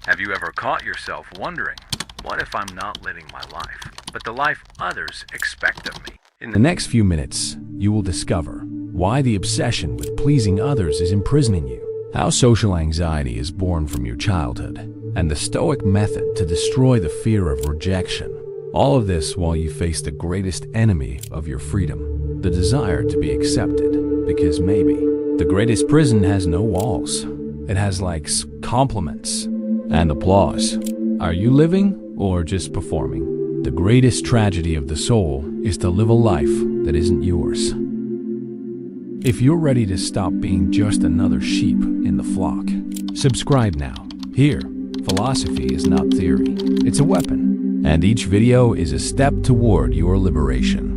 Have you ever caught yourself wondering, what if I'm not living my life, but the life others expect of me? In the next few minutes, you will discover why the obsession with pleasing others is imprisoning you, how social anxiety is born from your childhood, and the stoic method to destroy the fear of rejection. All of this while you face the greatest enemy of your freedom, the desire to be accepted, because maybe the greatest prison has no walls. It has likes, compliments, and applause. Are you living or just performing? The greatest tragedy of the soul is to live a life that isn't yours. If you're ready to stop being just another sheep in the flock, subscribe now. Here, philosophy is not theory, it's a weapon, and each video is a step toward your liberation.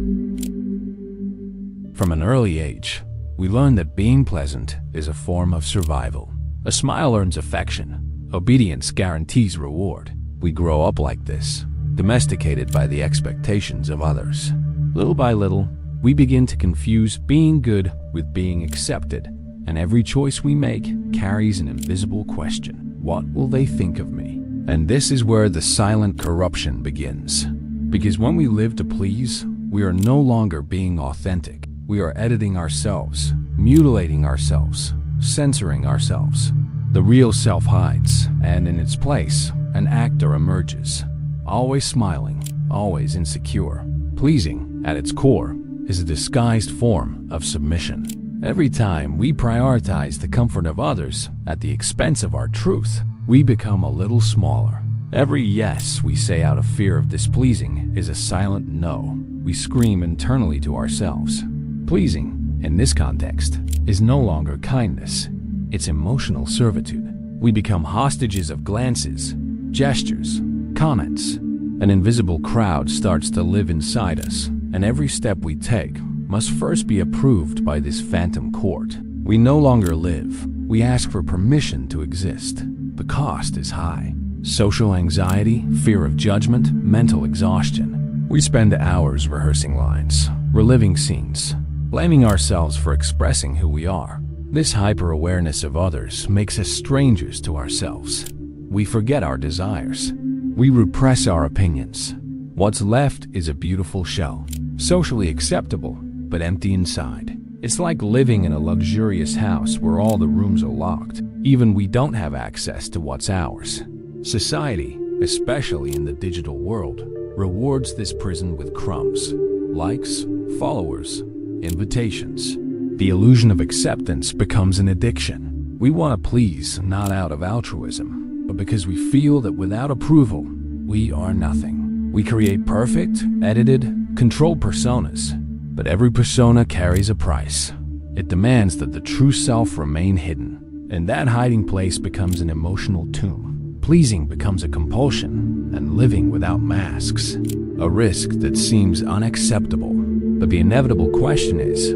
From an early age, we learn that being pleasant is a form of survival. A smile earns affection, obedience guarantees reward. We grow up like this, domesticated by the expectations of others. Little by little, we begin to confuse being good with being accepted, and every choice we make carries an invisible question. What will they think of me? And this is where the silent corruption begins. Because when we live to please, we are no longer being authentic. We are editing ourselves, mutilating ourselves, censoring ourselves. The real self hides, and in its place, an actor emerges. Always smiling, always insecure. Pleasing, at its core, is a disguised form of submission. Every time we prioritize the comfort of others at the expense of our truth, we become a little smaller. Every yes we say out of fear of displeasing is a silent no. We scream internally to ourselves. Pleasing, in this context, is no longer kindness. It's emotional servitude. We become hostages of glances, gestures, comments. An invisible crowd starts to live inside us, and every step we take must first be approved by this phantom court. We no longer live. We ask for permission to exist. The cost is high. Social anxiety, fear of judgment, mental exhaustion. We spend hours rehearsing lines, reliving scenes, blaming ourselves for expressing who we are. This hyper-awareness of others makes us strangers to ourselves. We forget our desires. We repress our opinions. What's left is a beautiful shell, socially acceptable, but empty inside. It's like living in a luxurious house where all the rooms are locked. Even we don't have access to what's ours. Society, especially in the digital world, rewards this prison with crumbs, likes, followers, invitations. The illusion of acceptance becomes an addiction. We want to please not out of altruism, but because we feel that without approval, we are nothing. We create perfect, edited, controlled personas, but every persona carries a price. It demands that the true self remain hidden, and that hiding place becomes an emotional tomb. Pleasing becomes a compulsion, and living without masks, a risk that seems unacceptable. But the inevitable question is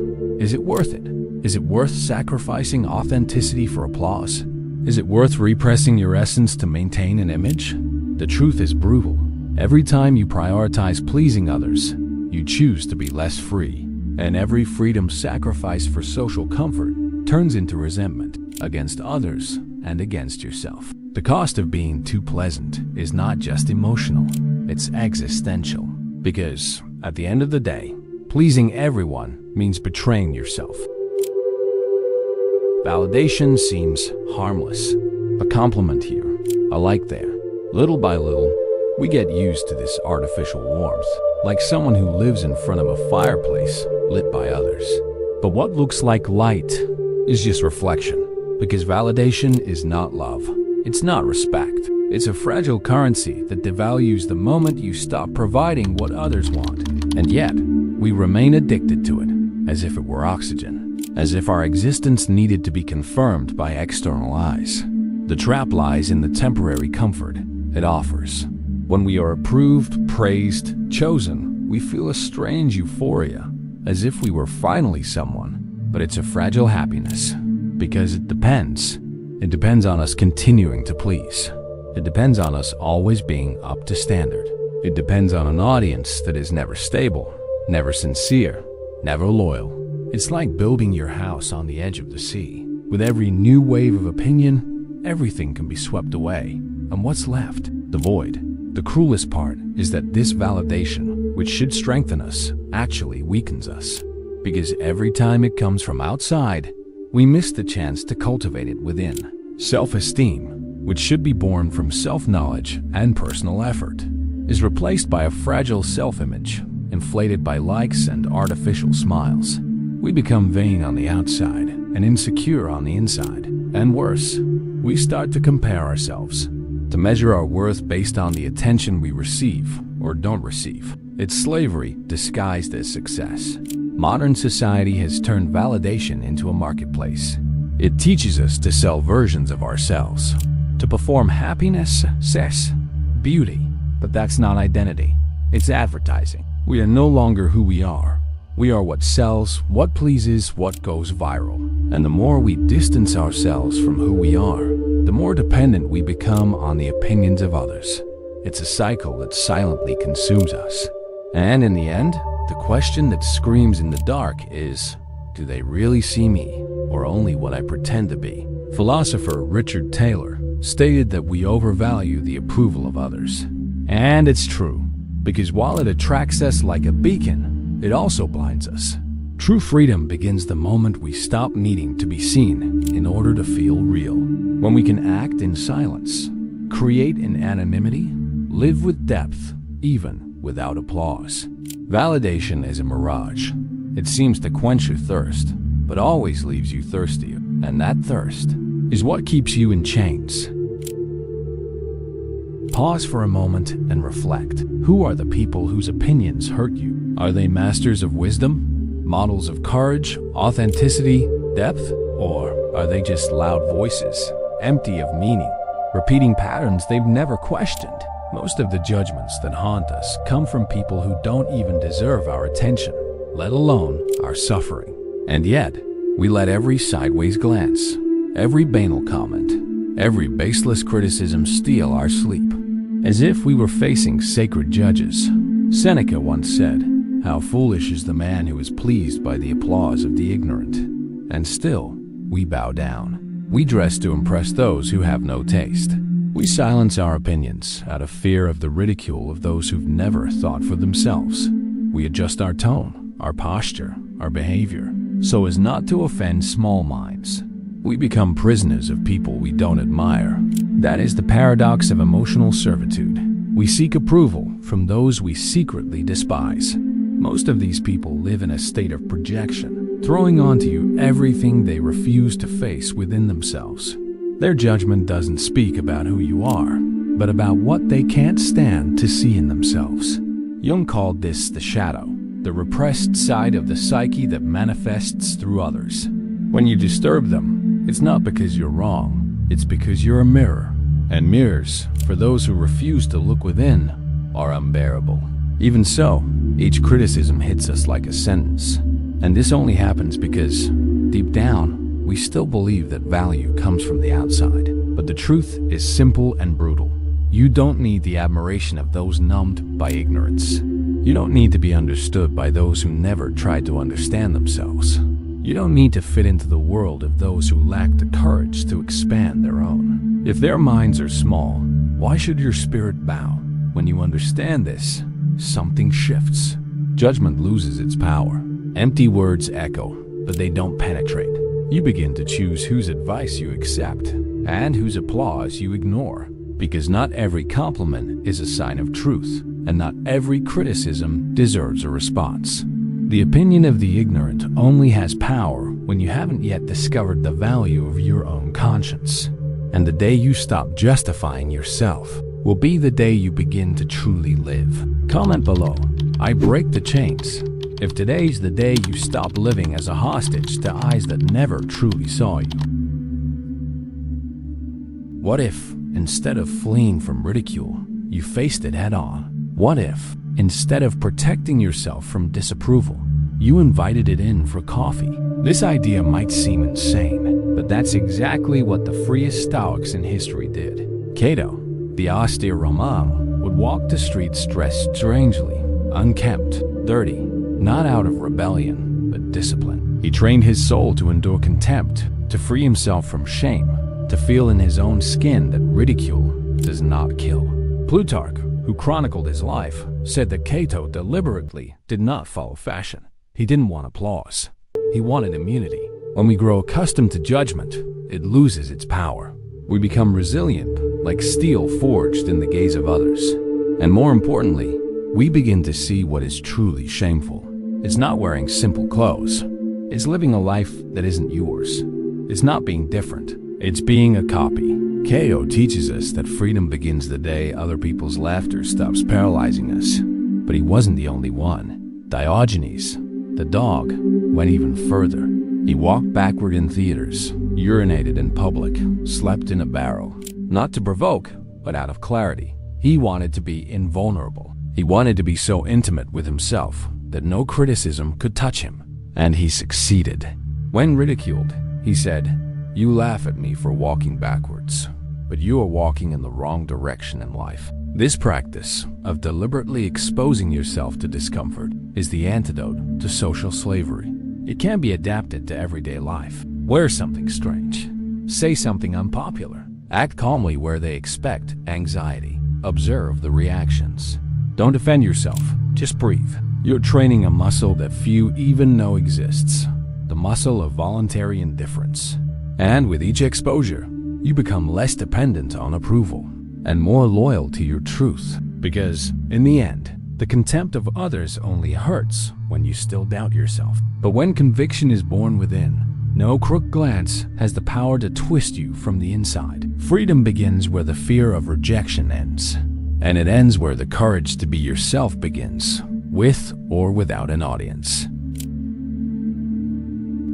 it worth it? Is it worth sacrificing authenticity for applause? Is it worth repressing your essence to maintain an image? The truth is brutal. Every time you prioritize pleasing others, you choose to be less free. And every freedom sacrificed for social comfort turns into resentment against others and against yourself. The cost of being too pleasant is not just emotional, it's existential. Because, at the end of the day, pleasing everyone means betraying yourself. Validation seems harmless. A compliment here, a like there. Little by little, we get used to this artificial warmth, like someone who lives in front of a fireplace lit by others. But what looks like light is just reflection, because validation is not love. It's not respect. It's a fragile currency that devalues the moment you stop providing what others want. And yet, we remain addicted to it, as if it were oxygen, as if our existence needed to be confirmed by external eyes. The trap lies in the temporary comfort it offers. When we are approved, praised, chosen, we feel a strange euphoria, as if we were finally someone. But it's a fragile happiness, because it depends. It depends on us continuing to please. It depends on us always being up to standard. It depends on an audience that is never stable, never sincere, never loyal. It's like building your house on the edge of the sea. With every new wave of opinion, everything can be swept away. And what's left? The void. The cruelest part is that this validation, which should strengthen us, actually weakens us. Because every time it comes from outside, we miss the chance to cultivate it within. Self-esteem, which should be born from self-knowledge and personal effort, is replaced by a fragile self-image, inflated by likes and artificial smiles. We become vain on the outside and insecure on the inside. And worse, we start to compare ourselves, to measure our worth based on the attention we receive or don't receive. It's slavery disguised as success. Modern society has turned validation into a marketplace. It teaches us to sell versions of ourselves, to perform happiness, success, beauty. But that's not identity. It's advertising. We are no longer who we are. We are what sells, what pleases, what goes viral. And the more we distance ourselves from who we are, the more dependent we become on the opinions of others. It's a cycle that silently consumes us. And in the end, the question that screams in the dark is, do they really see me, or only what I pretend to be? Philosopher Richard Taylor stated that we overvalue the approval of others. And it's true, because while it attracts us like a beacon, it also blinds us. True freedom begins the moment we stop needing to be seen in order to feel real. When we can act in silence, create in anonymity, live with depth, even without applause. Validation is a mirage. It seems to quench your thirst, but always leaves you thirstier. And that thirst is what keeps you in chains. Pause for a moment and reflect. Who are the people whose opinions hurt you? Are they masters of wisdom, models of courage, authenticity, depth? Or are they just loud voices, empty of meaning, repeating patterns they've never questioned? Most of the judgments that haunt us come from people who don't even deserve our attention, let alone our suffering. And yet, we let every sideways glance, every banal comment, every baseless criticism steal our sleep, as if we were facing sacred judges. Seneca once said, "How foolish is the man who is pleased by the applause of the ignorant." And still, we bow down. We dress to impress those who have no taste. We silence our opinions out of fear of the ridicule of those who've never thought for themselves. We adjust our tone, our posture, our behavior, so as not to offend small minds. We become prisoners of people we don't admire. That is the paradox of emotional servitude. We seek approval from those we secretly despise. Most of these people live in a state of projection, throwing onto you everything they refuse to face within themselves. Their judgment doesn't speak about who you are, but about what they can't stand to see in themselves. Jung called this the shadow, the repressed side of the psyche that manifests through others. When you disturb them, it's not because you're wrong, it's because you're a mirror. And mirrors, for those who refuse to look within, are unbearable. Even so, each criticism hits us like a sentence. And this only happens because, deep down, we still believe that value comes from the outside. But the truth is simple and brutal. You don't need the admiration of those numbed by ignorance. You don't need to be understood by those who never tried to understand themselves. You don't need to fit into the world of those who lack the courage to expand their own. If their minds are small, why should your spirit bow? When you understand this, something shifts. Judgment loses its power. Empty words echo, but they don't penetrate. You begin to choose whose advice you accept and whose applause you ignore, because not every compliment is a sign of truth, and not every criticism deserves a response. The opinion of the ignorant only has power when you haven't yet discovered the value of your own conscience. And the day you stop justifying yourself will be the day you begin to truly live. Comment below. I break the chains. If today's the day you stop living as a hostage to eyes that never truly saw you. What if, instead of fleeing from ridicule, you faced it head on? What if, instead of protecting yourself from disapproval, you invited it in for coffee? This idea might seem insane, but that's exactly what the freest Stoics in history did. Cato, the austere Roman, would walk the streets dressed strangely, unkempt, dirty, not out of rebellion, but discipline. He trained his soul to endure contempt, to free himself from shame, to feel in his own skin that ridicule does not kill. Plutarch, who chronicled his life, said that Cato deliberately did not follow fashion. He didn't want applause. He wanted immunity. When we grow accustomed to judgment, it loses its power. We become resilient, like steel forged in the gaze of others. And more importantly, we begin to see what is truly shameful. It's not wearing simple clothes. It's living a life that isn't yours. It's not being different. It's being a copy. Cato teaches us that freedom begins the day other people's laughter stops paralyzing us. But he wasn't the only one. Diogenes, the dog, went even further. He walked backward in theaters, urinated in public, slept in a barrel. Not to provoke, but out of clarity. He wanted to be invulnerable. He wanted to be so intimate with himself that no criticism could touch him. And he succeeded. When ridiculed, he said, "You laugh at me for walking backwards, but you are walking in the wrong direction in life." This practice of deliberately exposing yourself to discomfort is the antidote to social slavery. It can be adapted to everyday life. Wear something strange. Say something unpopular. Act calmly where they expect anxiety. Observe the reactions. Don't defend yourself. Just breathe. You're training a muscle that few even know exists. The muscle of voluntary indifference. And with each exposure, you become less dependent on approval and more loyal to your truth. Because, in the end, the contempt of others only hurts when you still doubt yourself. But when conviction is born within, no crook glance has the power to twist you from the inside. Freedom begins where the fear of rejection ends. And it ends where the courage to be yourself begins, with or without an audience.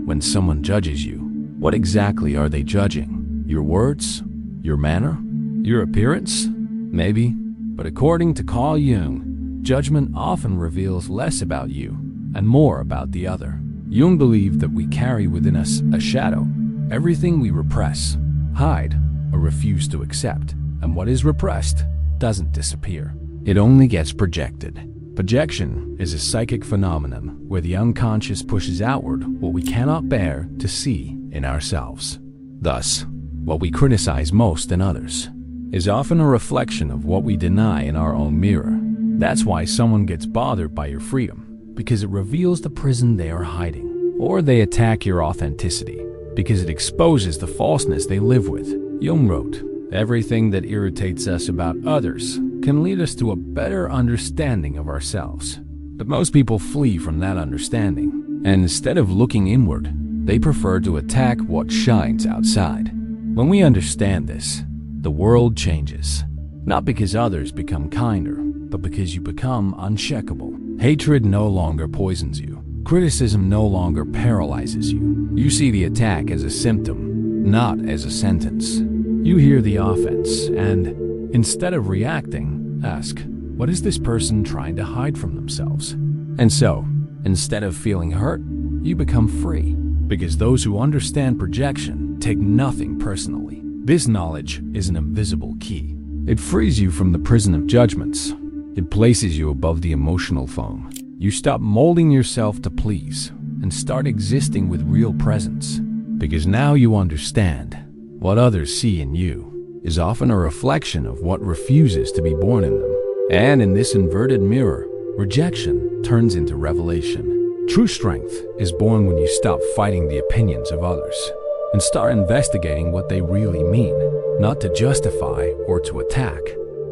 When someone judges you, what exactly are they judging? Your words? Your manner? Your appearance? Maybe. But according to Carl Jung, judgment often reveals less about you and more about the other. Jung believed that we carry within us a shadow, everything we repress, hide, or refuse to accept. And what is repressed doesn't disappear. It only gets projected. Projection is a psychic phenomenon where the unconscious pushes outward what we cannot bear to see in ourselves. Thus, what we criticize most in others is often a reflection of what we deny in our own mirror. That's why someone gets bothered by your freedom, because it reveals the prison they are hiding. Or they attack your authenticity, because it exposes the falseness they live with. Jung wrote, "Everything that irritates us about others can lead us to a better understanding of ourselves." But most people flee from that understanding, and instead of looking inward, they prefer to attack what shines outside. When we understand this, the world changes. Not because others become kinder, but because you become uncheckable. Hatred no longer poisons you. Criticism no longer paralyzes you. You see the attack as a symptom, not as a sentence. You hear the offense, and instead of reacting, ask, what is this person trying to hide from themselves? And so, instead of feeling hurt, you become free. Because those who understand projection take nothing personally. This knowledge is an invisible key. It frees you from the prison of judgments. It places you above the emotional foam. You stop molding yourself to please and start existing with real presence. Because now you understand what others see in you is often a reflection of what refuses to be born in them. And in this inverted mirror, rejection turns into revelation. True strength is born when you stop fighting the opinions of others and start investigating what they really mean, not to justify or to attack,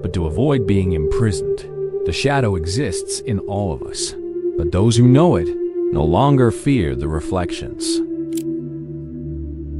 but to avoid being imprisoned. The shadow exists in all of us, but those who know it no longer fear the reflections.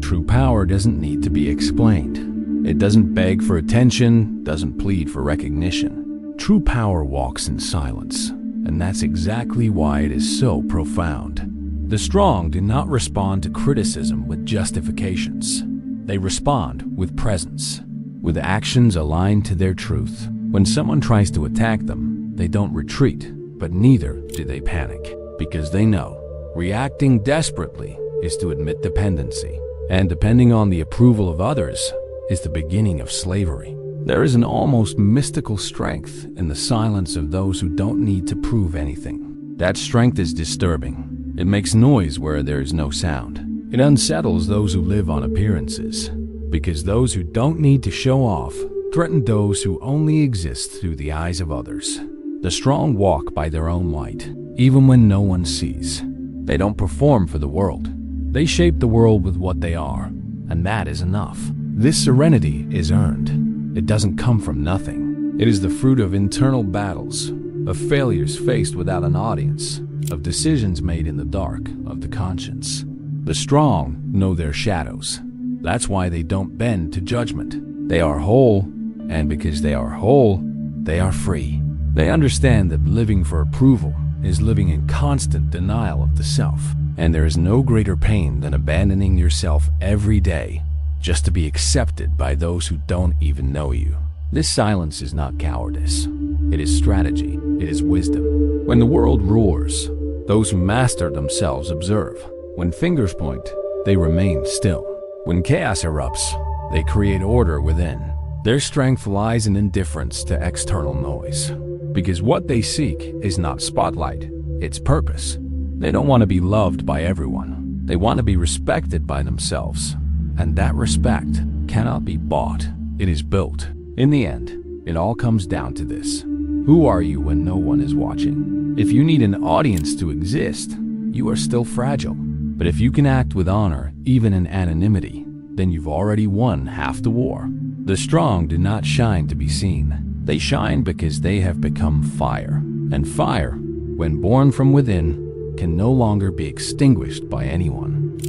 True power doesn't need to be explained. It doesn't beg for attention, doesn't plead for recognition. True power walks in silence, and that's exactly why it is so profound. The strong do not respond to criticism with justifications. They respond with presence, with actions aligned to their truth. When someone tries to attack them, they don't retreat, but neither do they panic, because they know reacting desperately is to admit dependency, and depending on the approval of others is the beginning of slavery. There is an almost mystical strength in the silence of those who don't need to prove anything. That strength is disturbing. It makes noise where there is no sound. It unsettles those who live on appearances, because those who don't need to show off threaten those who only exist through the eyes of others. The strong walk by their own light, even when no one sees. They don't perform for the world. They shape the world with what they are, and that is enough. This serenity is earned. It doesn't come from nothing. It is the fruit of internal battles, of failures faced without an audience, of decisions made in the dark of the conscience. The strong know their shadows. That's why they don't bend to judgment. They are whole, and because they are whole, they are free. They understand that living for approval is living in constant denial of the self, and there is no greater pain than abandoning yourself every day just to be accepted by those who don't even know you. This silence is not cowardice. It is strategy. It is wisdom. When the world roars, those who master themselves observe. When fingers point, they remain still. When chaos erupts, they create order within. Their strength lies in indifference to external noise. Because what they seek is not spotlight, it's purpose. They don't want to be loved by everyone. They want to be respected by themselves. And that respect cannot be bought. It is built. In the end, it all comes down to this. Who are you when no one is watching? If you need an audience to exist, you are still fragile. But if you can act with honor, even in anonymity, then you've already won half the war. The strong do not shine to be seen. They shine because they have become fire. And fire, when born from within, can no longer be extinguished by anyone.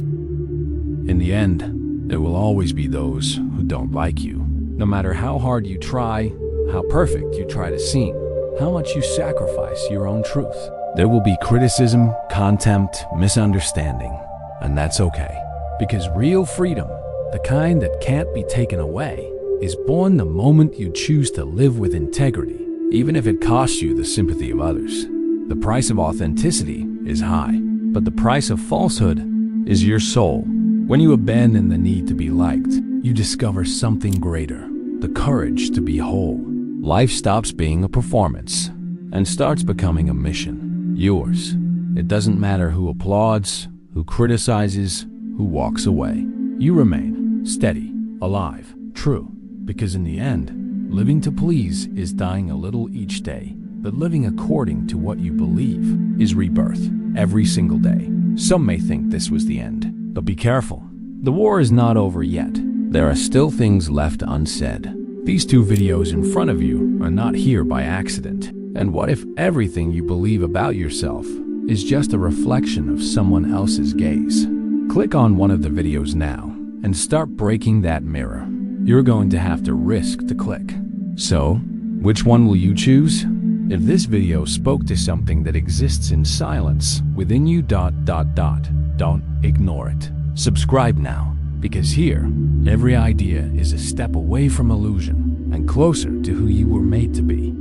In the end, there will always be those who don't like you. No matter how hard you try, how perfect you try to seem, how much you sacrifice your own truth. There will be criticism, contempt, misunderstanding. And that's okay. Because real freedom, the kind that can't be taken away, is born the moment you choose to live with integrity, even if it costs you the sympathy of others. The price of authenticity is high, but the price of falsehood is your soul. When you abandon the need to be liked, you discover something greater, the courage to be whole. Life stops being a performance and starts becoming a mission, yours. It doesn't matter who applauds, who criticizes, who walks away. You remain steady, alive, true. Because in the end, living to please is dying a little each day, but living according to what you believe is rebirth every single day. Some may think this was the end, but be careful. The war is not over yet. There are still things left unsaid. These two videos in front of you are not here by accident. And what if everything you believe about yourself is just a reflection of someone else's gaze? Click on one of the videos now and start breaking that mirror. You're going to have to risk to click. So, which one will you choose? If this video spoke to something that exists in silence within you, don't ignore it. Subscribe now, because here, every idea is a step away from illusion and closer to who you were made to be.